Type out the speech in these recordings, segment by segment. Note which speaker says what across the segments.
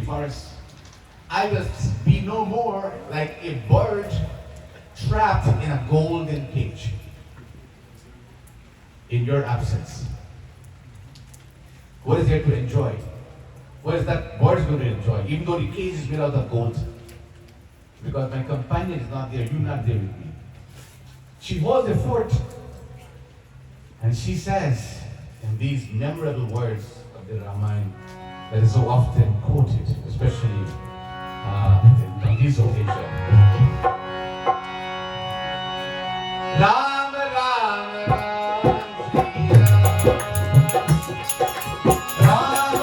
Speaker 1: forest, I will be no more like a bird trapped in a golden cage in your absence. What is there to enjoy? What is that bird going to enjoy? Even though the cage is made out of gold. Because my companion is not there, you're not there with me. She holds the fort. And she says, in these memorable words of the Ramayana, that is so often quoted, especially on this occasion. Ram, Ram, Ram,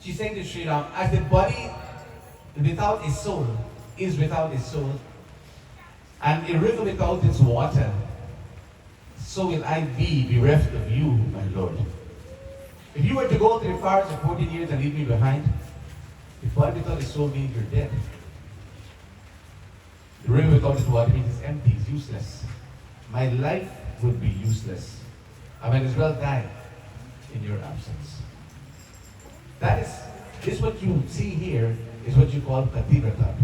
Speaker 1: She's saying to Sri Ram, as the body without a soul is without a soul, and a river without its water, so will I be bereft of you, my Lord. If you were to go to the forest for 14 years and leave me behind, the body without a soul means you're dead. The river without its water means it's empty, it's useless. My life would be useless. I might as well die in your absence. This what you see here is what you call pativrata.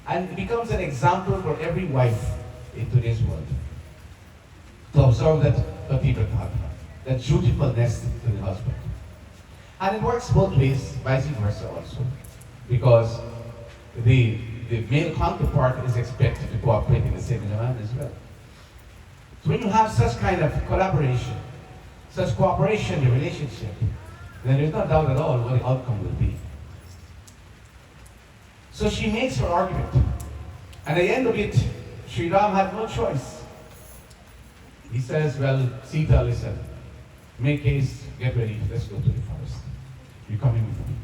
Speaker 1: And it becomes an example for every wife in today's world to observe that pativrata, that dutifulness to the husband. And it works both ways, vice versa also. Because the male counterpart is expected to cooperate in the same manner as well. So when you have such kind of collaboration, such cooperation in the relationship, then there's no doubt at all what the outcome will be. So she makes her argument. And at the end of it, Sri Ram had no choice. He says, well, Sita, listen, make haste, get ready, let's go to the forest. You're coming with me.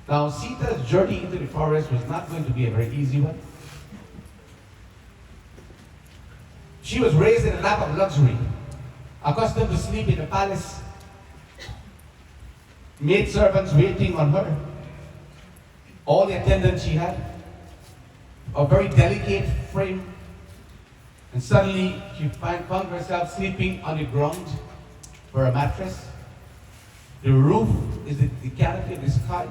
Speaker 1: Now, Sita's journey into the forest was not going to be a very easy one. She was raised in a lap of luxury, accustomed to sleep in the palace, maid servants waiting on her, all the attendants she had, a very delicate frame, and suddenly she found herself sleeping on the ground for a mattress. The roof is the canopy of the sky,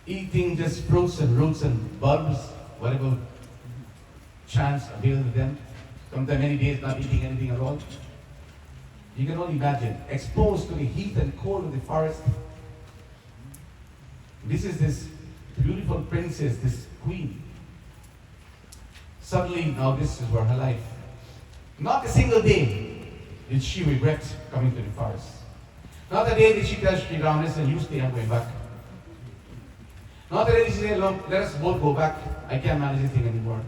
Speaker 1: eating just fruits and roots and bulbs, whatever chance availed to them. Sometimes many days not eating anything at all. You can only imagine, exposed to the heat and cold of the forest. This is this beautiful princess, this queen. Suddenly, now this is where her life. Not a single day did she regret coming to the forest. Not a day did she tell Sri Ram, listen, you stay, I'm going back. Not a day did she say, look, let us both go back. I can't manage this thing anymore.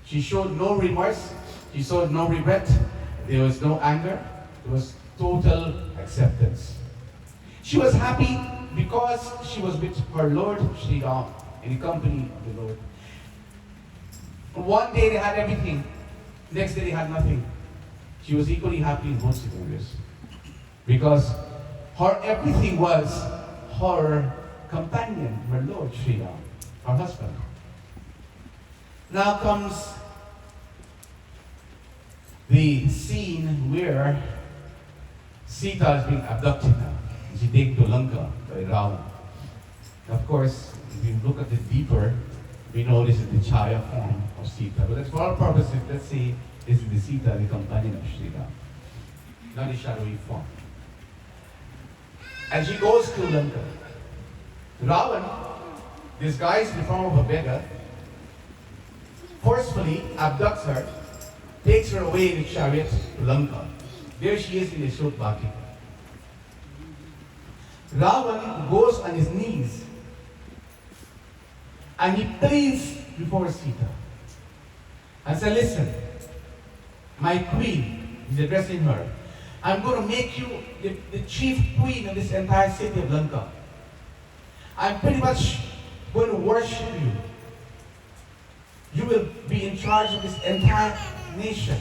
Speaker 1: She showed no remorse. She showed no regret. There was no anger. There was total acceptance. She was happy because she was with her Lord Sri Ram, in the company of the Lord. One day they had everything, next day they had nothing. She was equally happy in both scenarios. Because her everything was her companion, her Lord Sri Ram, her husband. Now comes the scene where Sita is being abducted now. She's taken to Lanka by Ravana. Of course, if you look at it deeper, we know this is the Chaya form of Sita. But for our purposes, let's say this is the Sita, the companion of Sri Ram, not the shadowy form. And she goes to Lanka. Ravan, disguised in the form of a beggar, forcefully abducts her, takes her away in a chariot to Lanka. There she is in the Shokbati. Ravan goes on his knees and he pleads before Sita and says, listen, my queen, he's addressing her, I'm going to make you the chief queen of this entire city of Lanka. I'm pretty much going to worship you. You will be in charge of this entire nation.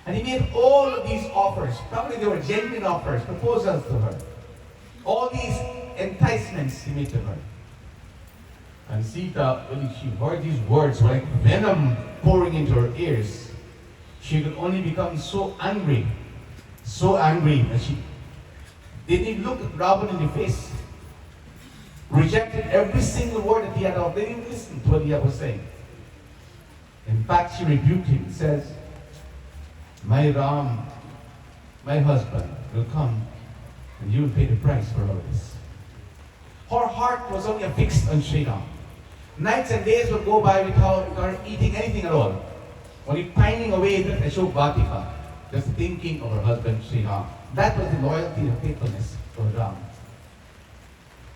Speaker 1: And he made all of these offers. Probably they were genuine offers, proposals to her. All these enticements he made to her. And Sita, when she heard these words, were like venom pouring into her ears. She could only become so angry that she didn't even look at Ravan in the face. Rejected every single word that he had out. They didn't even listen to what he was saying. In fact, she rebuked him and says, my Ram, my husband, will come and you will pay the price for all this. Her heart was only fixed on Sri Ram. Nights and days would go by without her eating anything at all. Only pining away at Ashok Vatika, just thinking of her husband Sri Ram. That was the loyalty and faithfulness for Ram.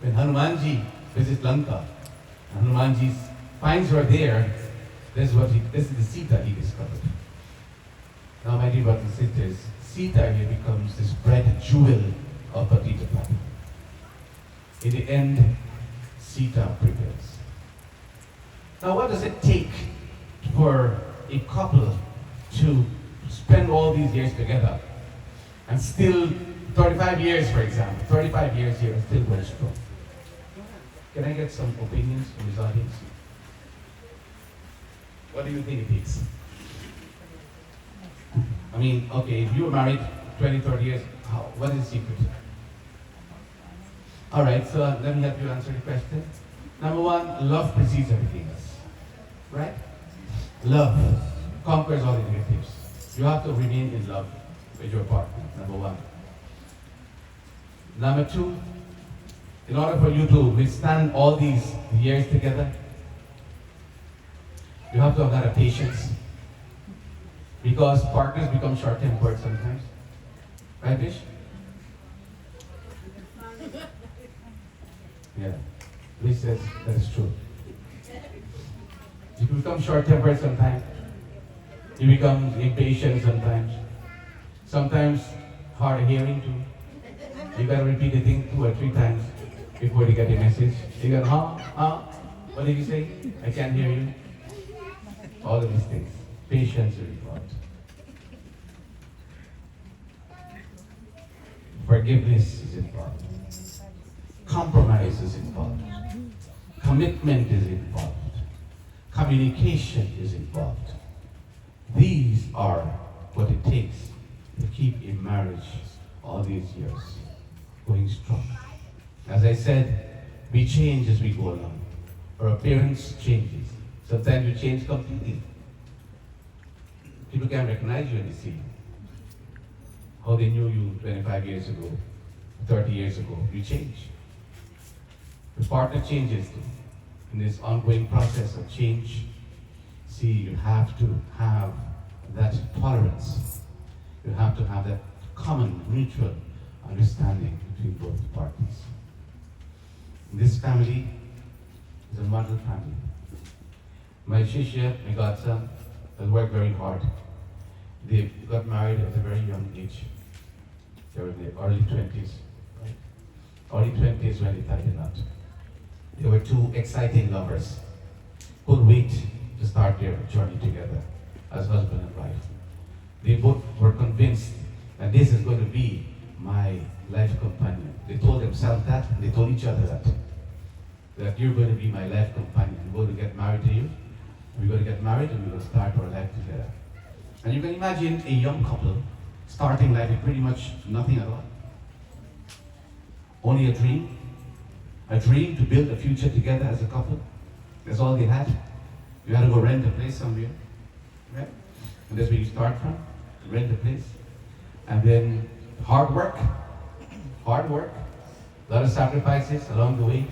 Speaker 1: When Hanumanji visits Lanka, Hanumanji finds her there. This is the Sita he discovered. Now, my dear brothers and sisters, Sita here becomes this bright jewel of Babita. In the end, Sita prevails. Now, what does it take for a couple to spend all these years together and still, 35 years, for example, 35 years here and still very strong? Can I get some opinions from this audience? What do you think it takes? I mean, okay, if you were married 20, 30 years, what is the secret? All right, so let me help you answer the question. Number one, love precedes everything else. Right? Love conquers all the negatives. You have to remain in love with your partner, number one. Number two, in order for you to withstand all these years together, you have to have that patience. Because partners become short-tempered sometimes. Right, Vish? Yeah. Vish says that is true. You become short-tempered sometimes. You become impatient sometimes. Sometimes hard of hearing too. You gotta repeat the thing 2 or 3 times before they get the message. You go, what did you say? I can't hear you. All of these things. Patience is involved. Forgiveness is involved. Compromise is involved. Commitment is involved. Communication is involved. These are what it takes to keep a marriage all these years going strong. As I said, we change as we go along. Our appearance changes. Sometimes you change completely. People can't recognize you in the scene. How they knew you 25 years ago, 30 years ago. You change. The partner changes too. In this ongoing process of change, see, you have to have that tolerance. You have to have that common, mutual understanding between both parties. This family is a model family. My shishya, my godson, has worked very hard. They got married at a very young age. They were in their early 20s. Right? early 20s when they tied the knot. They were two exciting lovers who couldn't wait to start their journey together as husband and wife. They both were convinced that this is going to be my life companion. They told themselves that, and they told each other that you're going to be my life companion. I'm going to get married to you. We're going to get married and we're going to start our life together. And you can imagine a young couple starting life with pretty much nothing at all. Only a dream to build a future together as a couple. That's all they had. You had to go rent a place somewhere, right? And that's where you start from, rent a place. And then hard work, a lot of sacrifices along the way,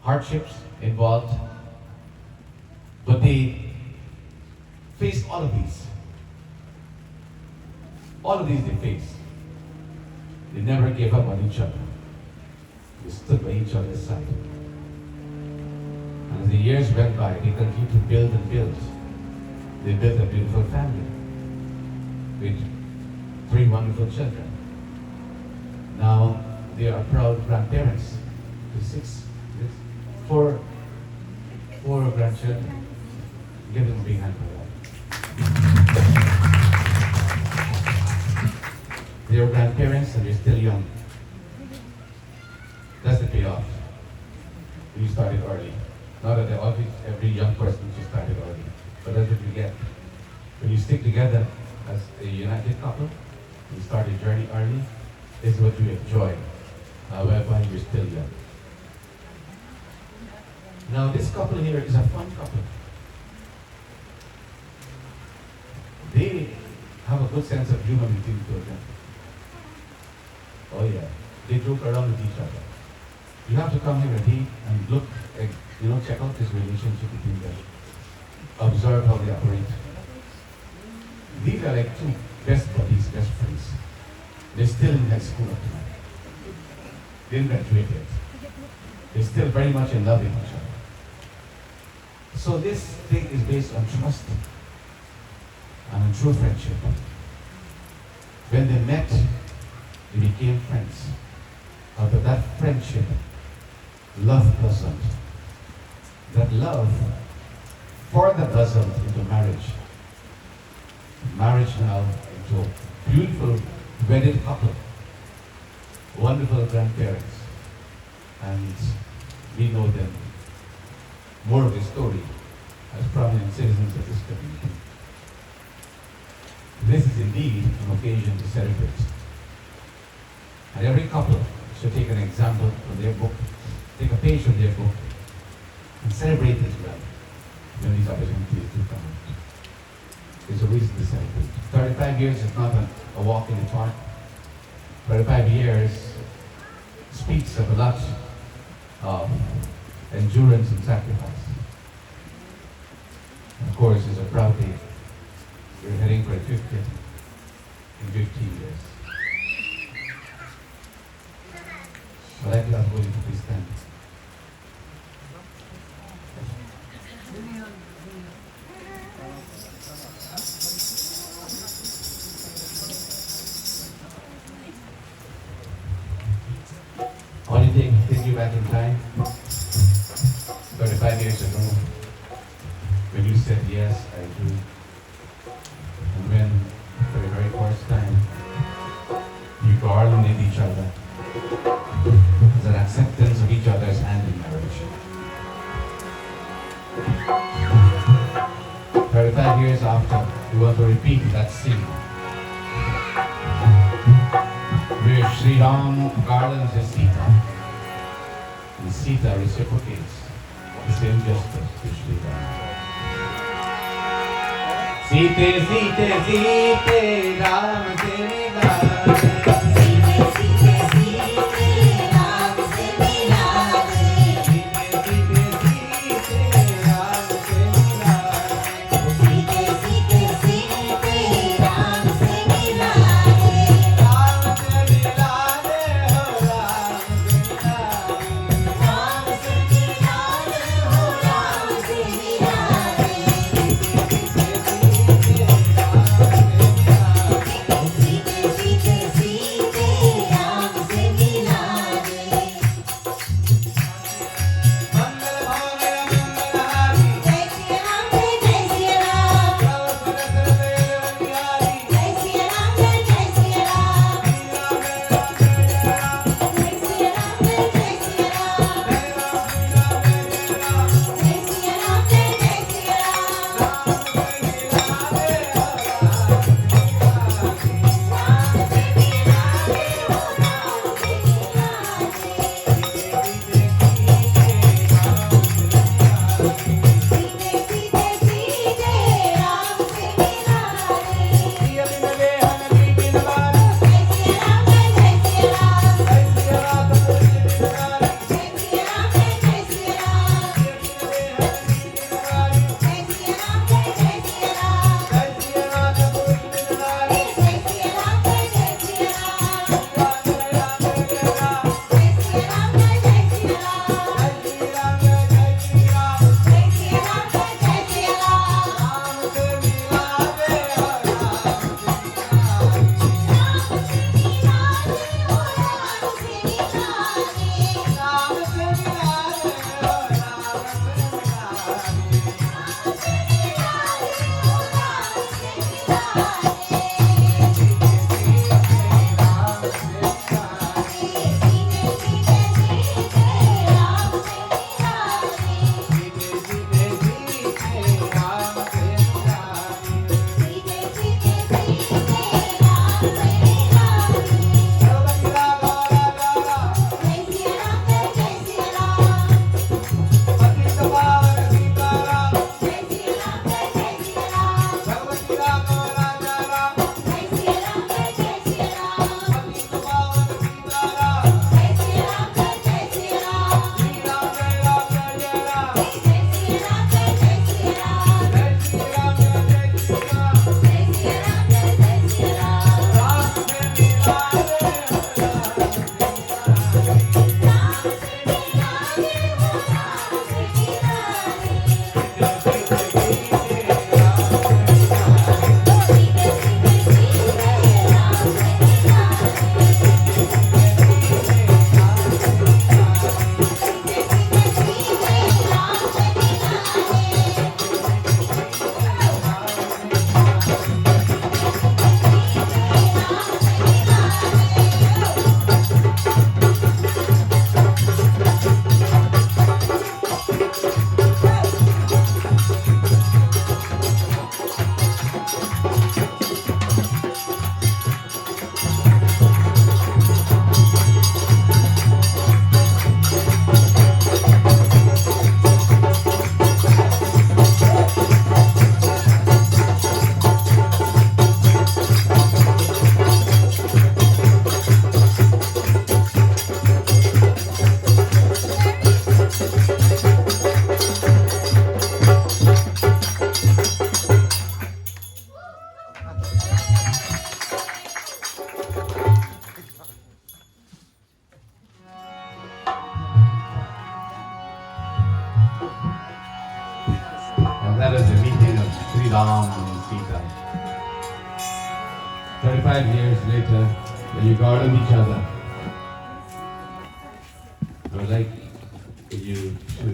Speaker 1: hardships involved. But they faced all of these. All of these they faced. They never gave up on each other. They stood by each other's side. And as the years went by, they continued to build and build. They built a beautiful family with 3 wonderful children. Now they are proud grandparents to 4 grandchildren. Give them a big hand for that. They are grandparents and they're still young. That's the payoff. You started early. Not that every young person should start early, but that's what you get. When you stick together as a united couple, you start a journey early, this is what you enjoy, whereby you're still young. Now this couple here is a fun couple. They have a good sense of humor between the two of them. Oh yeah, they joke around with each other. You have to come here a day and look, check out this relationship between them. Observe how they operate. These are like 2 best buddies, best friends. They're still in high school up to now. They didn't graduate yet. They're still very much in love with each other. So this thing is based on trust and on true friendship. When they met, they became friends. Out of that friendship, love blossomed. That love further blossomed into marriage. Marriage now into a beautiful wedded couple, wonderful grandparents, and we know them. More of the story as prominent citizens of this community. This is indeed an occasion to celebrate. And every couple should take an example from their book, take a page from their book, and celebrate as well when these opportunities do come out. There's a reason to celebrate. 35 years is not a walk in the park. 35 years speaks of a lot of endurance and sacrifice. Of course, it's a proud day. We're heading for a 50th in 15 years. I'd like to ask you to please stand. Only take you back in time. 35 years ago, when you said yes, I do. And when, for the very first time, you garlanded each other as an acceptance of each other's hand in marriage. 35 years after, we want to repeat that scene. Where Sri Ram garlands his Sita, and Sita reciprocates the same justice to Sri Ram. Sita, Sita, Sita, Ram, Sri Ram.
Speaker 2: Sita, Sita,
Speaker 1: Ram and Sita. 35 years later, when you guarded each other, I would like you to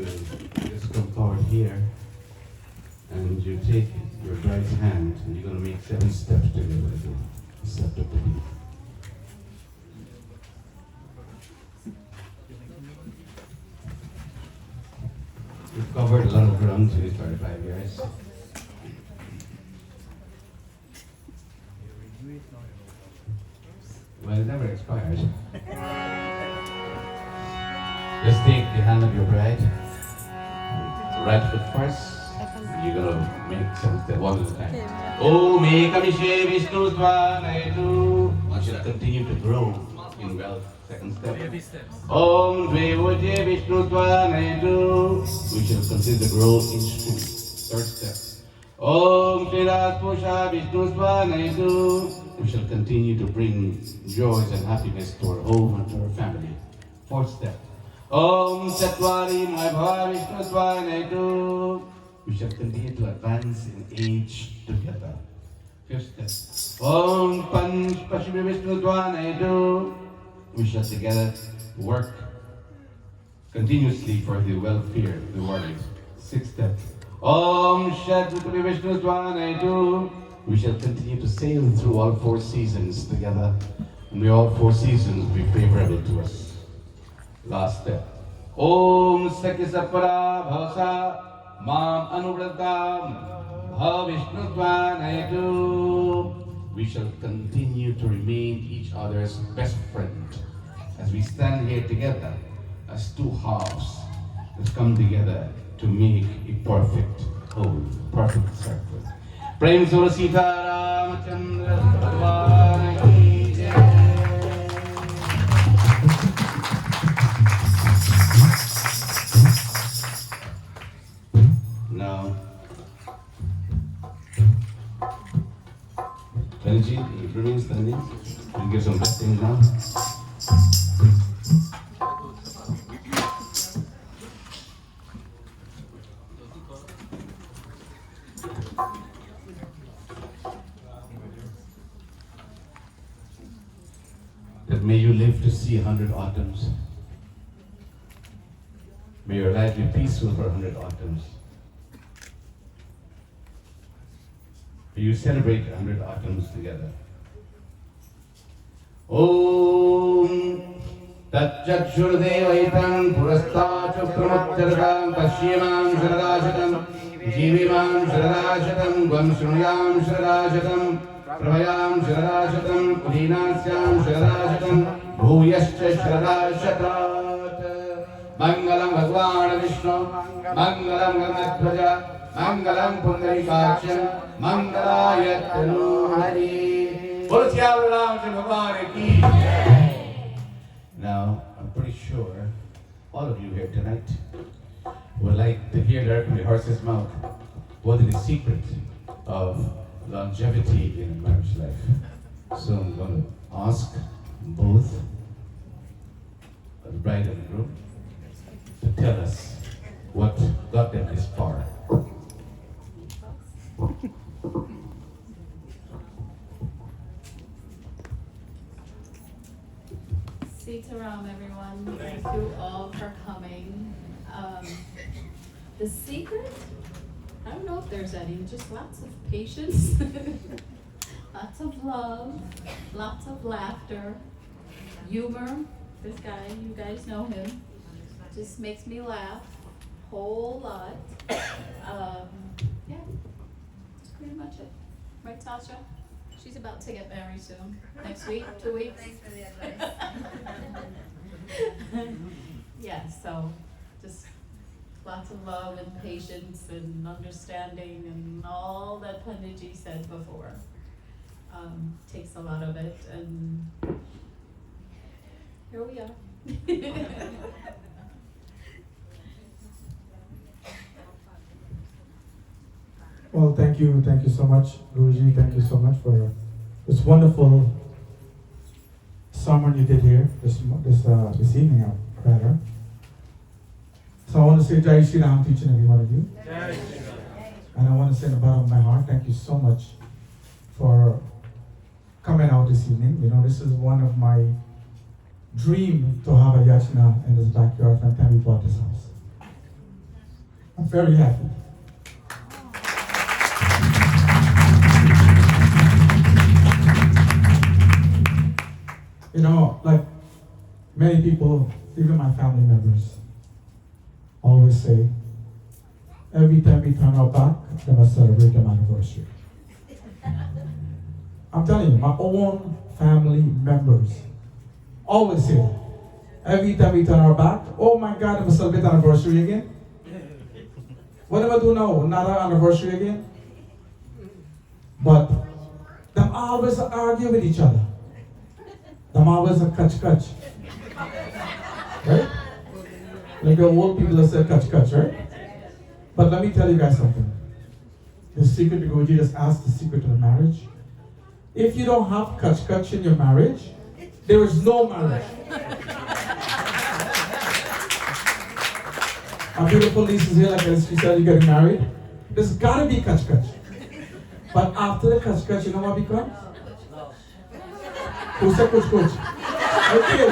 Speaker 1: just come forward here and you take your bride's hand and you're going to make 7 steps together again. Step to the beat. We've covered a lot of ground in these 35 years. Well, it never expires. Just take the hand of your bride. Right foot first. You're gonna make 7 steps one at a time. Oh, make a Mishe Vishnu Svanaitu. You shall continue to grow in wealth. Second step. Om Dvevuje Vishnu Svanaitu. We shall continue to grow in strength. Third step. Om Shirat Pusha Vishnu Svanaitu. We shall continue to bring joys and happiness to our home and to our family. Fourth step. Om Chatwari Mahabhava Vishnu Svanaitu. We shall continue to advance in age together. Fifth step. Om Panch Pashimi Vishnu Svanaitu. We shall together work continuously for the welfare of the world. Sixth step. Om Shat Vishnu Svanaitu. We shall continue to sail through all 4 seasons together, and may all 4 seasons be favorable to us. Last step. Om Sakisapara Bhavasa Mam Anubratam Bhavishnu Svanaitu. We shall continue to remain each other's best friend as we stand here together as 2 halves that come together to make a perfect whole, perfect circle. Prem Sura Sita Ramachandra Bhagwan Ki Jai. Now, Benji, you remain standing. We'll give some blessings now. That may you live to see 100 autumns. May your life be peaceful for 100 autumns. May you celebrate 100 autumns together. Om Tatchakshurdevaitam Purastachukramutcharadam Pashyamam Sharadashatam Jivimam Sharadashatam Gvam Shrunuyam Sharadashatam Pravayam Sharadashatam Udinasyam Sharadashatam Bhuyascha Sharadashatat Mangalam Bhagwan Vishnu Mangalam Ganadhvaja Mangalam Pundarikaksham Mangalayat Tanu Hari. Bolo Siyam Ram Bhagwan Ki Jai. Now, I'm pretty sure all of you here tonight would like to hear directly from the horse's mouth what is the secret of longevity in a marriage life. So I'm going to ask both the bride and the groom to tell us what got them this far.
Speaker 2: Sitaram, everyone. Thank you all for coming. The secret? I don't know if there's any, just lots of patience, lots of love, lots of laughter, humor. This guy, you guys know him, just makes me laugh a whole lot. Yeah, that's pretty much it. Right, Tasha? She's about to get married soon. Next week, 2 weeks.
Speaker 3: Thanks for the advice.
Speaker 2: Yeah, so just lots of love and patience and understanding and all that Panditji said before. Takes a lot of it, and here we are.
Speaker 4: Well, thank you so much, Guruji. Thank you so much for this wonderful sermon you did here this evening, rather. So I want to say Jai Shri Ram to each and every one of you.
Speaker 5: Jai Shri Ram.
Speaker 4: And I want to say in the bottom of my heart, thank you so much for coming out this evening. You know, this is one of my dream to have a yachna in this backyard from the time we bought this house. I'm very happy. You know, like many people, even my family members, always say, every time we turn our back, they must celebrate their anniversary. I'm telling you, my own family members always say that. Every time we turn our back, oh my God, they must celebrate anniversary again. What am I doing now? Another anniversary again? But them always argue with each other. Them always a catch. Right? Like the old people that say catch, right? But let me tell you guys something. The secret to Guruji just asked the secret to the marriage. If you don't have catch in your marriage, there is no marriage. Our beautiful niece is here, like she said, you're getting married. There's gotta be catch. But after the catch, you know what becomes? Who said coach? Okay.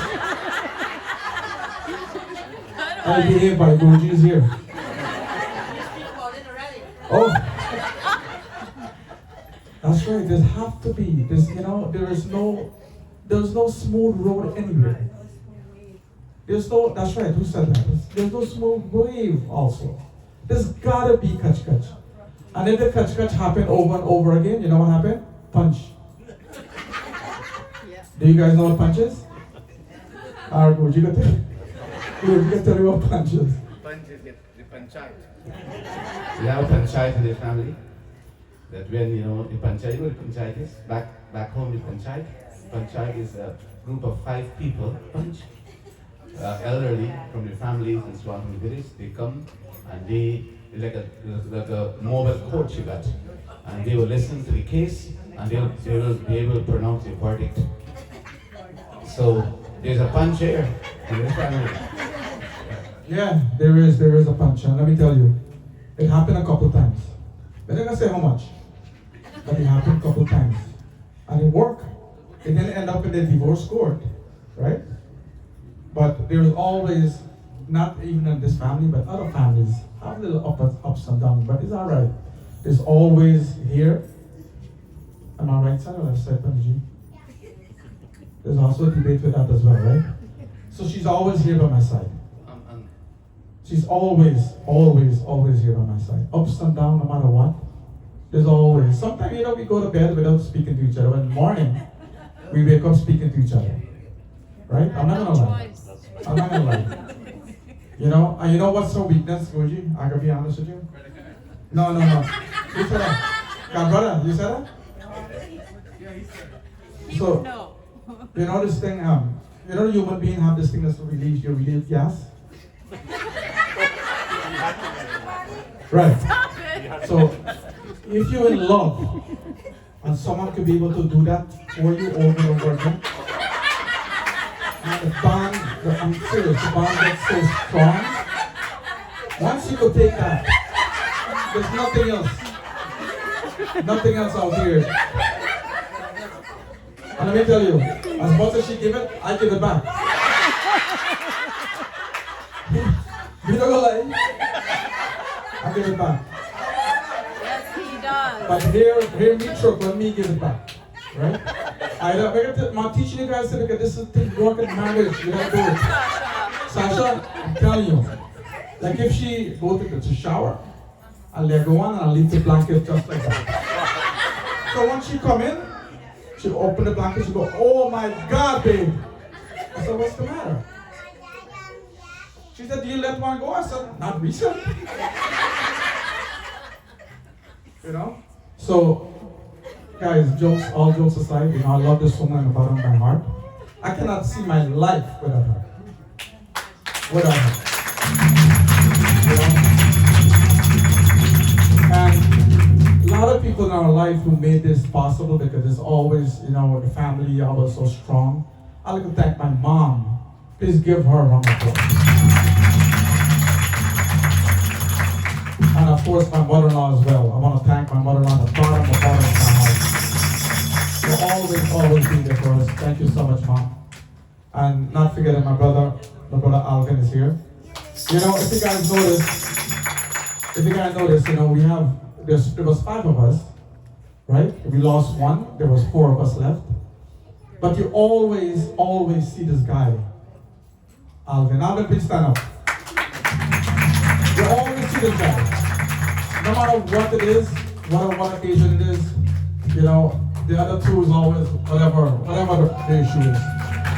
Speaker 4: I behave by Guruji is here. Oh. That's right, there have to be. There's no smooth road anywhere. That's right, who said that? There's no smooth wave also. There's gotta be catch. And if the catch happen over and over again, you know what happened? Punch. Do you guys know what punch is? Alright, Guruji can tell you what punch is.
Speaker 3: Punch is the panchayat.
Speaker 1: We have a panchayat in the family. That when the panchayat, what panchayat is? Back home the panchayat. Panchayat is a group of 5 people, elderly from the families and so on from the village. They come and they like a mobile court you got, and they will listen to the case and they will be able to pronounce the verdict. So there's a punch here in this family.
Speaker 4: Yeah, there is a punch, and let me tell you, it happened a couple times. But I'm not gonna say how much, but it happened a couple times, and it worked. It didn't end up in the divorce court, right? But there's always, not even in this family, but other families have little ups and downs, but it's all right. There's always here. Am I right side or left side, Panji? There's also a debate with that as well, right? So she's always here by my side. She's always here by my side. Ups and downs, no matter what. There's always. Sometimes, we go to bed without speaking to each other. In the morning, we wake up speaking to each other. Right? I'm not gonna lie. And you know what's her weakness, Guruji? I gotta be honest with you. No. You said that. God, brother, you said that? So, this thing, the human being have this thing that's to release gas. Right. So, if you're in love, and someone could be able to do that for you over and over again, and I'm serious, the bond gets so strong, once you could take that, there's nothing else out here. And let me tell you, as much as she give it, I give it back. You don't lie. I give it back.
Speaker 2: Yes, he does.
Speaker 4: But here me truck when me give it back. Right? I'm teaching you guys because this is the work in marriage. You gotta do it. Sasha, I'm telling you. Like if she go to the shower, I'll let go on and I'll leave the blanket just like that. So once she come in, she'll open the blanket, she'll go, oh my God, babe. I said, what's the matter? She said, do you let one go? I said, not recent. So, guys, all jokes aside, I love this woman in the bottom of my heart. I cannot see my life without her. And a lot of people in our life who made this possible because it's always, the family always so strong. I'd like to thank my mom. Please give her a round of applause. And of course my mother-in-law as well. I want to thank my mother-in-law, the bottom of my heart. You'll always be there for us. Thank you so much, Mom. And not forgetting my brother Alvin is here. You know, if you guys notice, you know, there was 5 of us, right? We lost 1, there was 4 of us left. But you always see this guy, Alvin. Alvin, please stand up. You always see this guy. No matter what it is, what occasion it is, you know, the other 2 is always whatever the issue is.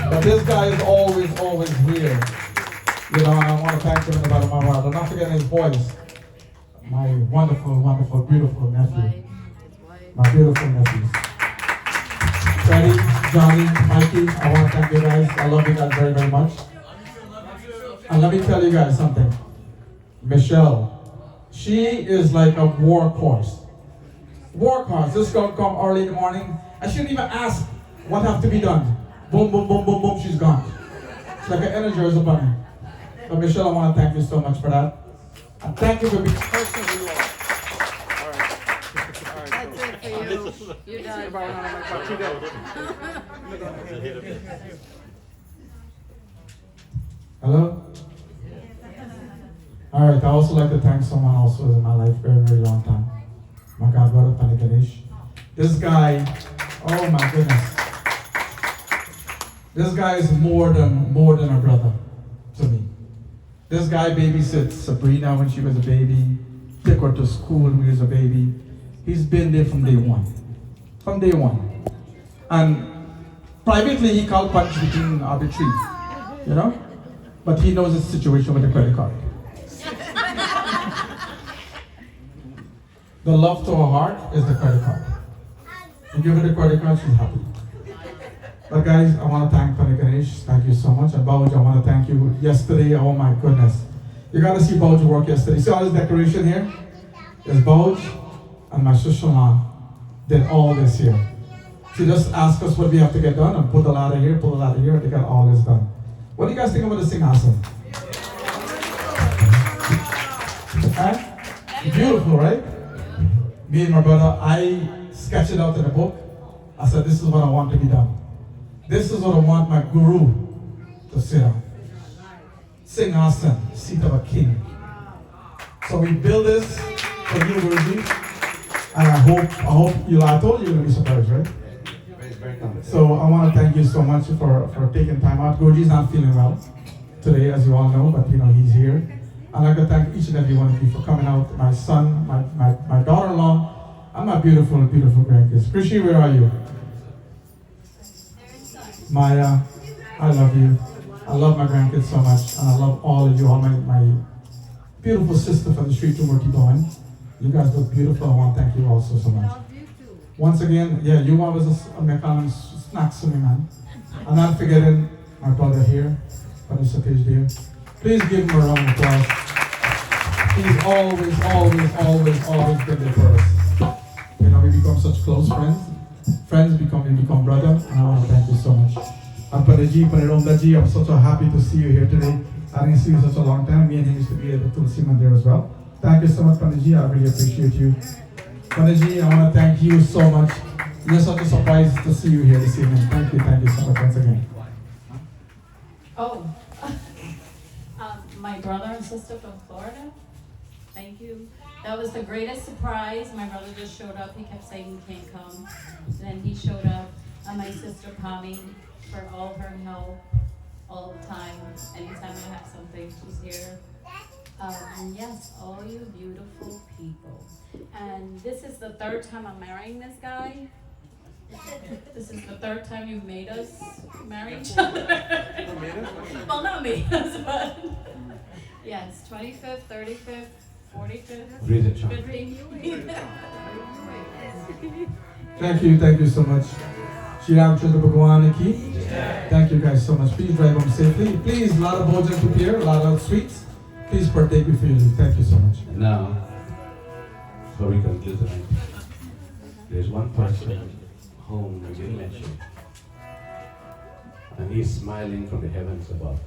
Speaker 4: But this guy is always here. You know, and I want to thank him in the bottom of my heart. I'm not forgetting his voice. My wonderful, beautiful nephew. My beautiful nephews. Freddie, Johnny, Mikey, I want to thank you guys. I love you guys very, very much. And let me tell you guys something. Michelle, she is like a workhorse. Workhorse. This girl come early in the morning and she didn't even ask what have to be done. Boom, boom, boom, boom, boom, she's gone. It's like an energizer bunny. So Michelle, I want to thank you so much for that. And thank you for being the person you are. All right.
Speaker 2: That's it for you. You're done.
Speaker 4: Hello? All right, I also like to thank someone else who was in my life very, very long time. My God, brother Panaganesh. This guy, oh my goodness. This guy is more than a brother to me. This guy babysits Sabrina when she was a baby, took her to school when she was a baby. He's been there from day one. From day one. And privately he called punch between the tree, you know? But he knows his situation with the credit card. The love to her heart is the credit card. You give her the credit card, she's happy. But guys, I want to thank Pani Ganesh. Thank you so much. And Bauj, I want to thank you. Yesterday, oh my goodness. You got to see Bauj work yesterday. See all this decoration here? There's Bauj and my sister-in-law did all this here. She just asked us what we have to get done and put a ladder here, put a ladder here. They got all this done. What do you guys think about the Singhasan? Beautiful, right? Me and my brother, I sketched it out in a book. I said, this is what I want to be done. This is what I want my guru to sit on. Singhasan, seat of a king. So we build this for you, Guruji. And I hope I told you you're going to be surprised, right? So I want to thank you so much for taking time out. Guruji's not feeling well today, as you all know, but you know, he's here. And I'd like to thank each and every one of you for coming out. My son, my daughter-in-law, and my beautiful, beautiful grandkids. Krishi, where are you? Maya, I love you. I love my grandkids so much, and I love all of you, all my beautiful sister from the street, Tumurti Bowen. You guys look beautiful. I want to thank you also so much. Once again, yeah, you always a McAllen snacks to me, man. I'm not forgetting my brother here, Brother Satish dear. Please give him a round of applause. He's always been there for us. You know, we become such close friends. We become brother, and I want to thank you so much. And Panaji, Panaromdaji, I'm so happy to see you here today. I didn't see you such a long time. Me and him used to be at the Tulsi Mandir as well. Thank you so much, Panaji. I really appreciate you. Panaji, I want to thank you so much. You're such a surprise to see you here this evening. Thank you so much once again.
Speaker 2: Oh, my brother and sister from Florida, thank you. That was the greatest surprise. My brother just showed up. He kept saying he can't come. Then he showed up. And my sister Pami, for all her help all the time. Anytime I have something, she's here. And yes, all you beautiful people. And this is the 3rd time I'm marrying this guy. This is the 3rd time you've made us marry each other. Well, not me, but yes, 25th, 35th, 45th.
Speaker 1: Breathe it, Sean.
Speaker 4: Thank you so much. Shri Ram Chandra Bhagwan ki. Thank you guys so much. Please drive home safely. Please, a lot of bhojan to prepare, a lot of sweets. Please partake before you leave. Thank you so much.
Speaker 1: Now, before we conclude tonight, there's one person whom we didn't mention, and he's smiling from the heavens above.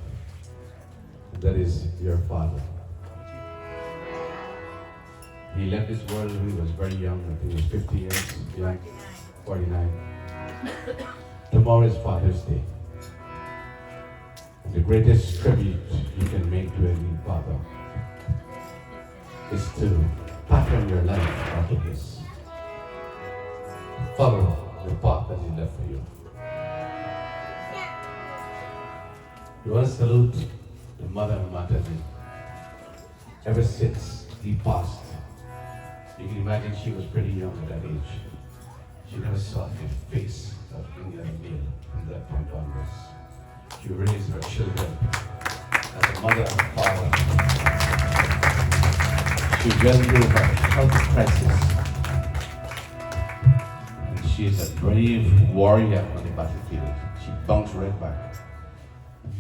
Speaker 1: And that is your father. He left this world when he was very young. I think he was 50 years young, 49. Tomorrow is Father's Day. The greatest tribute you can make to any father is to pattern your life after his. Follow the path that he left for you. You want to salute the mother and Mataji. Ever since he passed, you can imagine she was pretty young at that age. She never saw the face of any other male from that point onwards. She raised her children as a mother and father. She went through her health crisis. And she is a brave warrior on the battlefield. She bounced right back.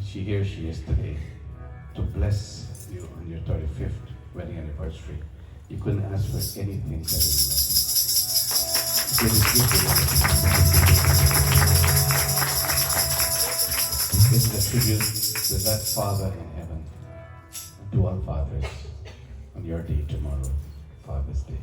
Speaker 1: Here she is today to bless you on your 35th wedding anniversary. You couldn't ask for anything better than that. It is This is a tribute to that Father in heaven, and to all fathers on your day tomorrow, Father's Day.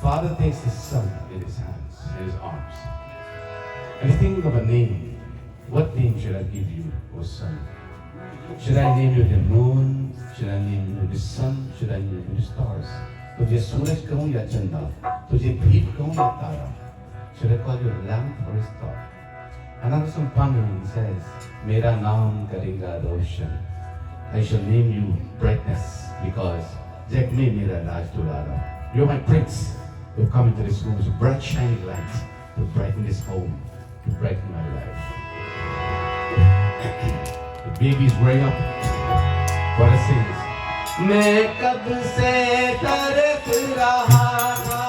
Speaker 1: Father takes his son in his hands, in his arms. And he's thinking of a name. What name should I give you, O son? Should I name you the moon? Should I name you the sun? Should I name you the stars? तुझे सूरज कहूँ या चंदा? तुझे दीप कहूँ या तारा? Should I call you a lamp or a star? Another song pondering says, मेरा नाम करेगा रोशन. I shall name you brightness because जग में मेरा राज दुलारा. You're my prince. You've come into this room as a bright shining light to brighten this home, to brighten my life. The baby's growing up. What it sings. मैं कब से तरफ रहा था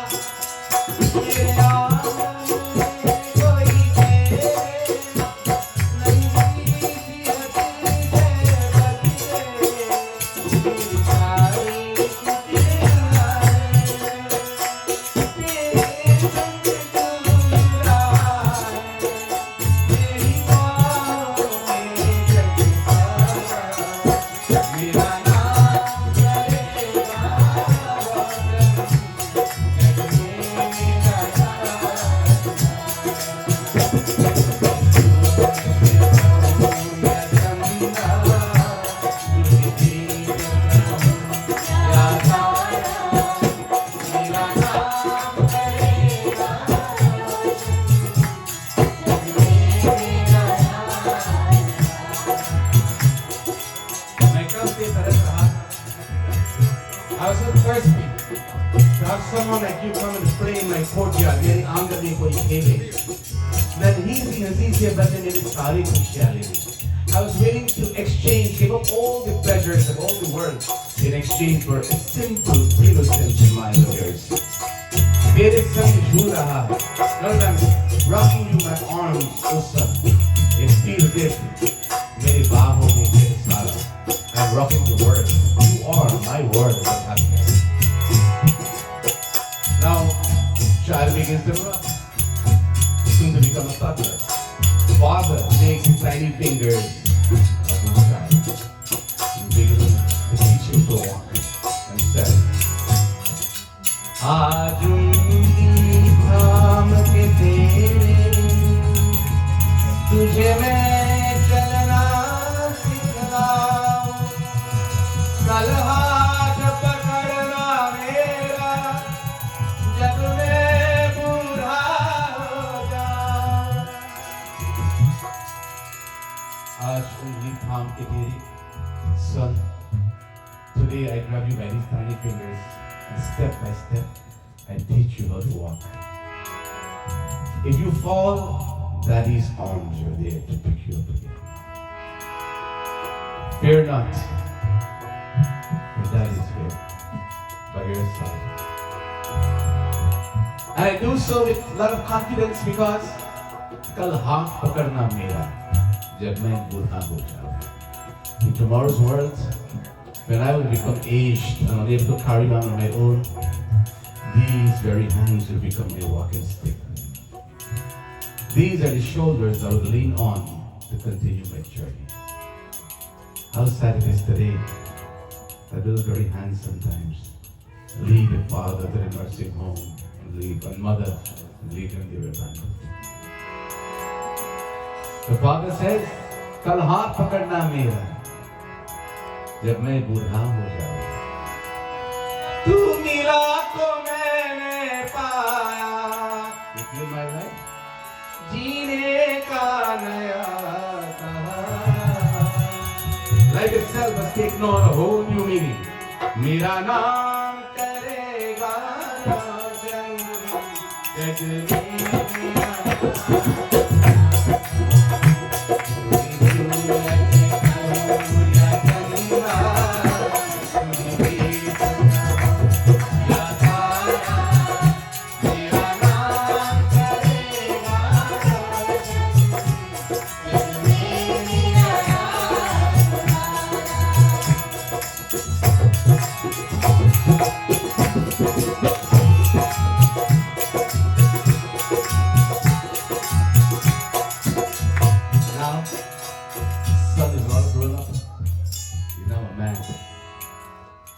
Speaker 1: ये आंगन में कोई मेरे नहीं थी I was so thirsty to have someone like you come and play in my courtyard, मेरे आंगन में कोई खेले. नन्ही हंसी से बदले मेरी सारी खुशियाँ ले. I was willing to exchange, give up all the pleasures of all the world in exchange for a simple, innocent smile of yours. मेरे संग झूल रहा है. Now that I'm rocking you in my arms, oh son, it feels different. मेरे बाहों में मेरे सारा. I'm rocking your world. You are my word of happiness. Now, child begins to run. Soon to become a toddler. Father takes his tiny fingers of his child. And begins to तुझे मैं चलना सिखलाऊं, कल हाथ पकड़ना मेरा जब मैं बूढ़ा हो जाऊं। आज उंगली थाम के तेरी, son, today I grab you by these tiny fingers and step by step I teach you how to walk. If you fall, Daddy's arms are there to pick you up again. Fear not, your Daddy is here by your side. And I do so with a lot of confidence because कल हाथ पकड़ना मेरा जब मैं बूढ़ा हो जाऊं. In tomorrow's world, when I will become aged and unable to carry on my own, these very hands will become my walking stick. These are the shoulders I would lean on to continue my journey. How sad it is today that those very hands sometimes lead a father to the nursing home, lead a mother, lead them to the abandoned. The father says, कल हाथ पकड़ना मेरा जब मैं बूढ़ा हो जाऊं. तू मिला तो मैंने पाया, you feel my life? जीने का नया सहारा. Life itself has taken on a whole new meaning. मेरा नाम करेगा रोशन, जग में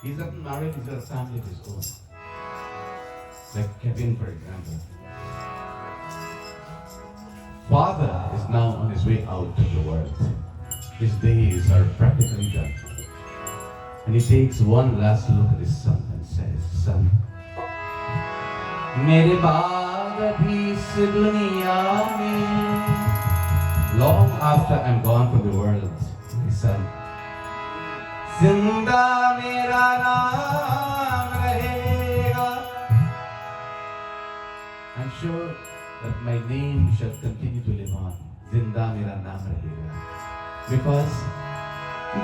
Speaker 1: he's not married, he's got a family of his own. Like Kevin, for example. Father is now on his way out of the world. His days are practically done. And he takes one last look at his son and says, son, मेरे बाद भी इस दुनिया में, long after I'm gone from the world, my son, जिंदा मेरा नाम रहेगा. I'm sure that my name shall continue to live on. जिंदा मेरा नाम रहेगा. Because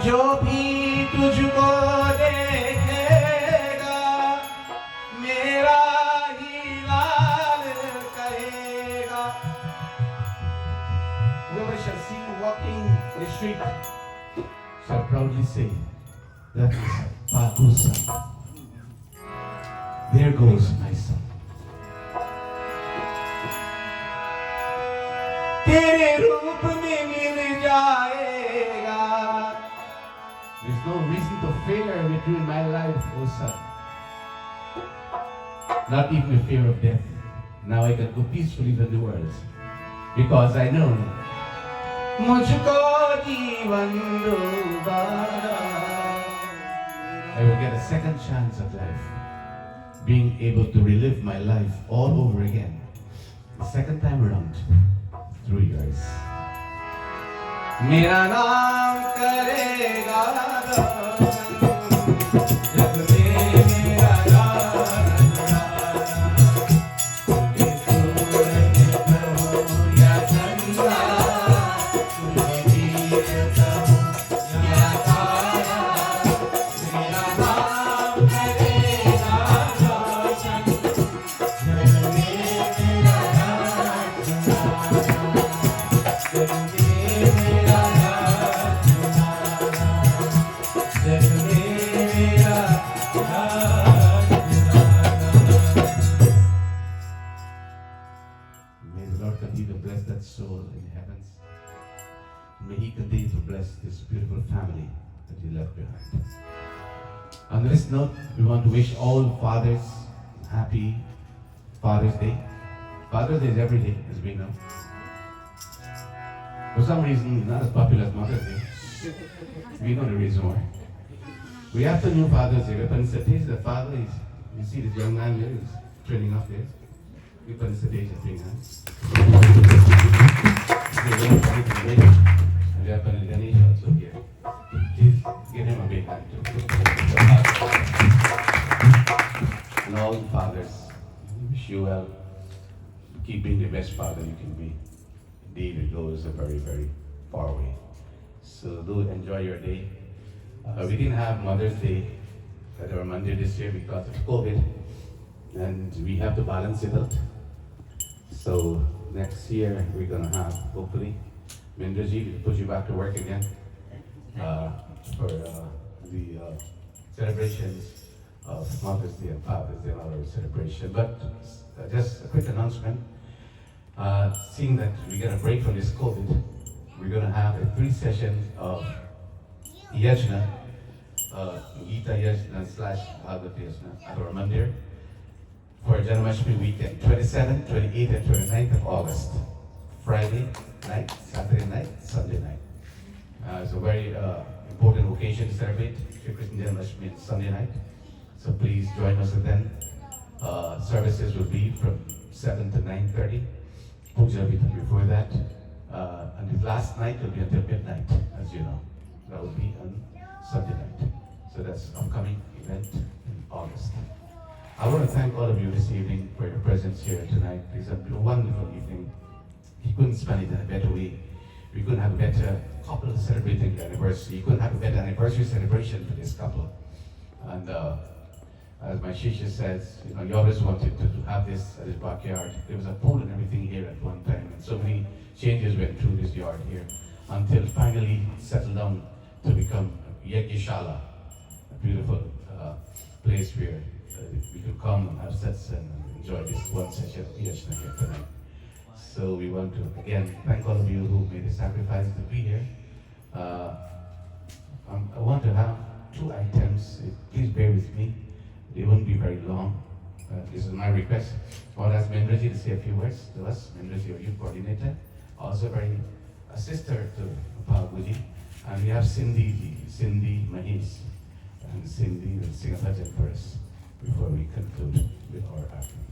Speaker 1: जो भी तुझको देखेगा मेरा ही लाल कहेगा. Whoever shall see you walking in the street shall proudly say, that is Phagu's son. There goes my son. तेरे रूप में मिल जाएगा. There's no reason to fear with you in my life, oh son. Not even the fear of death. Now I can go peacefully to the world because I know मुझको जीवन दोबारा. I will get a second chance at life, being able to relive my life all over again, the second time around, through yours. मेरा नाम करेगा जग में मेरा नाम तुझे सूरज कहो या चंदा, तुझे दीप कहो या तारा. मेरा नाम करेगा रोशन, जग में मेरा नाम जग में मेरा May the Lord continue to bless that soul in the heavens. May He continue to bless this beautiful family that He left behind. On this note, we want to wish all fathers happy Father's Day. Father's Day is every day, as we know. For some reason, not as popular as Mother's Day. We know the reason why. We have the new Father's Day. Weapon Satish, the father is, you see this young man there, he's training up there. Weapon Satish is doing that. Weapon Ganesh also here. Please give him a big hand too. And all the fathers, wish you well. Keep being the best father you can be. Indeed, it goes a very, very far way. So do enjoy your day. We didn't have Mother's Day at our Monday this year because of COVID, and we have to balance it out. So next year we're gonna have, hopefully, Mindraji will put you back to work again for the celebrations of Mother's Day and Father's Day and all our celebration. But just a quick announcement. Seeing that we get a break from this COVID, we're going to have a 3 sessions of Yajna, Gita Yajna / Bhagavad Yajna at our Mandir for Janmashtami weekend, 27th, 28th, and 29th of August. Friday night, Saturday night, Sunday night. It's a very important occasion to celebrate Shri Krishna Janmashtami on Sunday night. So please join us then. Services will be from 7 to 9:30. Puja will be before that. And the last night will be until midnight, as you know. That will be on Sunday night. So that's upcoming event in August. I want to thank all of you this evening for your presence here tonight. It's a wonderful evening. You couldn't spend it in a better way. We couldn't have a better couple celebrating the anniversary. You couldn't have a better anniversary celebration for this couple. And as my Shisha says, he always wanted to have this at his backyard. There was a pool and everything here at one time, and so many changes went through this yard here until finally settled down to become Yagishala, a beautiful place where we could come and have sets and enjoy this one session of Yashna here tonight. So we want to again thank all of you who made the sacrifice to be here. I want to have 2 items. Please bear with me. They won't be very long. This is my request. I want to ask Mendraji to say a few words to us. Mendraji, our youth coordinator, also a sister to Phagu. And we have Cindy Mahis. And Cindy will sing a bhajan for us before we conclude with our afternoon.